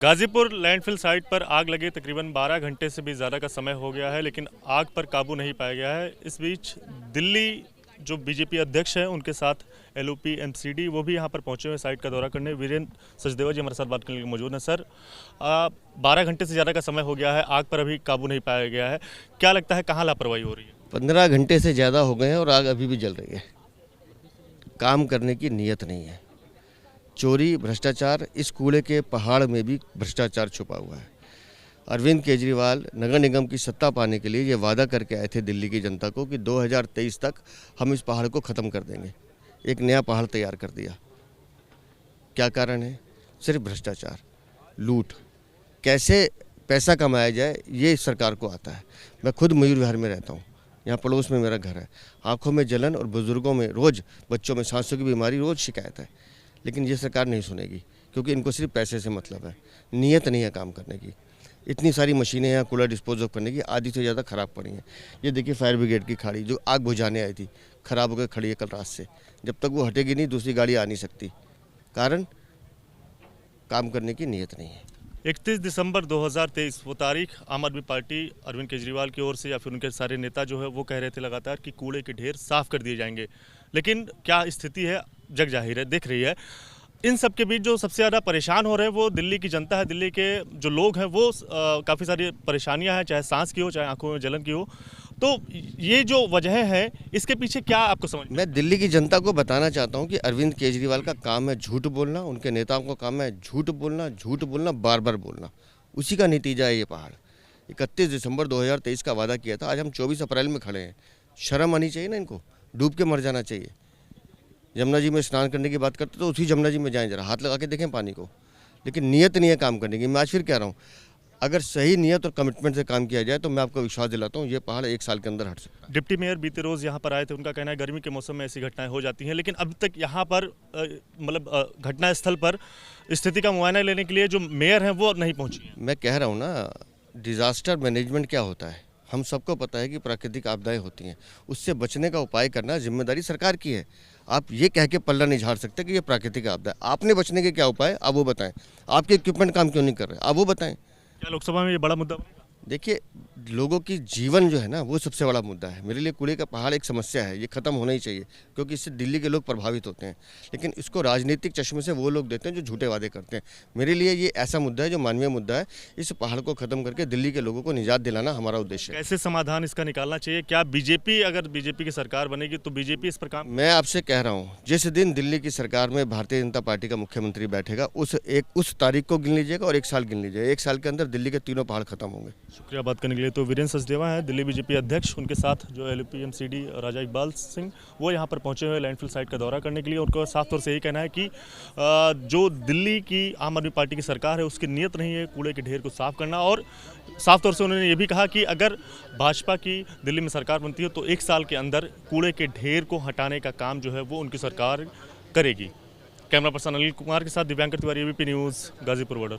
Ghazipur landfill site पर आग लगे तकरीबन 12 घंटे से भी ज़्यादा का समय हो गया है, लेकिन आग पर काबू नहीं पाया गया है। इस बीच दिल्ली जो बीजेपी अध्यक्ष हैं उनके साथ एलओपी एमसीडी वो भी यहां पर पहुंचे हुए साइट का दौरा करने। वीरेंद्र सचदेवा जी हमारे साथ बात करने के लिए मौजूद हैं। सर, 12 घंटे से ज़्यादा का समय हो गया है, आग पर अभी काबू नहीं पाया गया है, क्या लगता है कहाँ लापरवाही हो रही है? 15 घंटे से ज़्यादा हो गए हैं और आग अभी भी जल रही है। काम करने की नीयत नहीं है। चोरी, भ्रष्टाचार, इस कूड़े के पहाड़ में भी भ्रष्टाचार छुपा हुआ है। अरविंद केजरीवाल नगर निगम की सत्ता पाने के लिए ये वादा करके आए थे दिल्ली की जनता को कि 2023 तक हम इस पहाड़ को ख़त्म कर देंगे। एक नया पहाड़ तैयार कर दिया। क्या कारण है? सिर्फ भ्रष्टाचार, लूट। कैसे पैसा कमाया जाए ये इस सरकार को आता है। मैं खुद मयूर विहार में रहता हूँ, यहाँ पड़ोस में मेरा घर है। आँखों में जलन और बुजुर्गों में रोज़, बच्चों में सांसों की बीमारी रोज़ शिकायत है, लेकिन ये सरकार नहीं सुनेगी क्योंकि इनको सिर्फ पैसे से मतलब है। नीयत नहीं है काम करने की। इतनी सारी मशीनें यहाँ कूड़ा डिस्पोज ऑफ करने की आधी से ज़्यादा ख़राब पड़ी हैं। ये देखिए फायर ब्रिगेड की गाड़ी जो आग बुझाने आई थी ख़राब होकर खड़ी है कल रात से। जब तक वो हटेगी नहीं दूसरी गाड़ी आ नहीं सकती। कारण काम करने की नीयत नहीं है। 31 दिसंबर 2023 वो तारीख आम आदमी पार्टी अरविंद केजरीवाल की ओर से या फिर उनके सारे नेता जो है वो कह रहे थे लगातार कि कूड़े के ढेर साफ कर दिए जाएंगे, लेकिन क्या स्थिति है जग जाहिर है, दिख रही है। इन सब के बीच जो सबसे ज़्यादा परेशान हो रहे हैं वो दिल्ली की जनता है। दिल्ली के जो लोग हैं वो काफ़ी सारी परेशानियां हैं, चाहे सांस की हो चाहे आंखों में जलन की हो। तो ये जो वजह है इसके पीछे क्या आपको समझ? मैं दिल्ली की जनता को बताना चाहता हूँ कि अरविंद केजरीवाल का काम है झूठ बोलना, उनके नेताओं का काम है झूठ बोलना, बार बार बोलना। उसी का नतीजा है ये पहाड़। 31 दिसंबर 2023 का वादा किया था, आज हम 24 अप्रैल में खड़े हैं। शर्म आनी चाहिए ना इनको, डूब के मर जाना चाहिए। यमुना जी में स्नान करने की बात करते तो उसी यमुना जी में जाएं, जरा हाथ लगा के देखें पानी को। लेकिन नीयत नहीं है काम करने की। मैं आज फिर कह रहा हूँ, अगर सही नीयत और कमिटमेंट से काम किया जाए तो मैं आपको विश्वास दिलाता हूँ ये पहाड़ 1 साल के अंदर हट सकता है। डिप्टी मेयर बीते रोज़ यहाँ पर आए थे, उनका कहना है गर्मी के मौसम में ऐसी घटनाएं हो जाती हैं, लेकिन अब तक यहाँ पर मतलब घटना स्थल पर स्थिति का मुआयना लेने के लिए जो मेयर हैं वो नहीं पहुँची। मैं कह रहा हूँ ना, डिज़ास्टर मैनेजमेंट क्या होता है हम सबको पता है कि प्राकृतिक आपदाएं होती हैं, उससे बचने का उपाय करना जिम्मेदारी सरकार की है। आप ये कह के पल्ला नहीं झाड़ सकते कि ये प्राकृतिक आपदा है। आपने बचने के क्या उपाय आप वो बताएं। आपके इक्विपमेंट काम क्यों नहीं कर रहे आप वो बताएं। क्या लोकसभा में ये बड़ा मुद्दा? देखिए, लोगों की जीवन जो है ना वो सबसे बड़ा मुद्दा है। मेरे लिए कूड़े का पहाड़ एक समस्या है, ये ख़त्म होना ही चाहिए क्योंकि इससे दिल्ली के लोग प्रभावित होते हैं। लेकिन इसको राजनीतिक चश्मे से वो लोग देते हैं जो झूठे वादे करते हैं। मेरे लिए ये ऐसा मुद्दा है जो मानवीय मुद्दा है। इस पहाड़ को ख़त्म करके दिल्ली के लोगों को निजात दिलाना हमारा उद्देश्य है। कैसे समाधान इसका निकालना चाहिए? क्या बीजेपी, अगर बीजेपी की सरकार बनेगी तो बीजेपी इस पर काम? मैं आपसे कह रहा हूँ, जिस दिन दिल्ली की सरकार में भारतीय जनता पार्टी का मुख्यमंत्री बैठेगा उस तारीख को गिन लीजिएगा और 1 साल गिन लीजिएगा। 1 साल के अंदर दिल्ली के तीनों पहाड़ खत्म होंगे। शुक्रिया बात करने के लिए। तो वीरेंद्र सचदेवा हैं दिल्ली बीजेपी अध्यक्ष, उनके साथ जो एलओपी एमसीडी राजा इकबाल सिंह वो यहाँ पर पहुँचे हुए लैंडफिल साइट का दौरा करने के लिए। उनको साफ तौर से यही कहना है कि जो दिल्ली की आम आदमी पार्टी की सरकार है उसकी नीयत नहीं है कूड़े के ढेर को साफ करना। और साफ तौर से उन्होंने ये भी कहा कि अगर भाजपा की दिल्ली में सरकार बनती है तो 1 साल के अंदर कूड़े के ढेर को हटाने का काम जो है वो उनकी सरकार करेगी। कैमरा पर्सन अनिल कुमार के साथ Divyankar Tiwari, ABP news, Ghazipur border.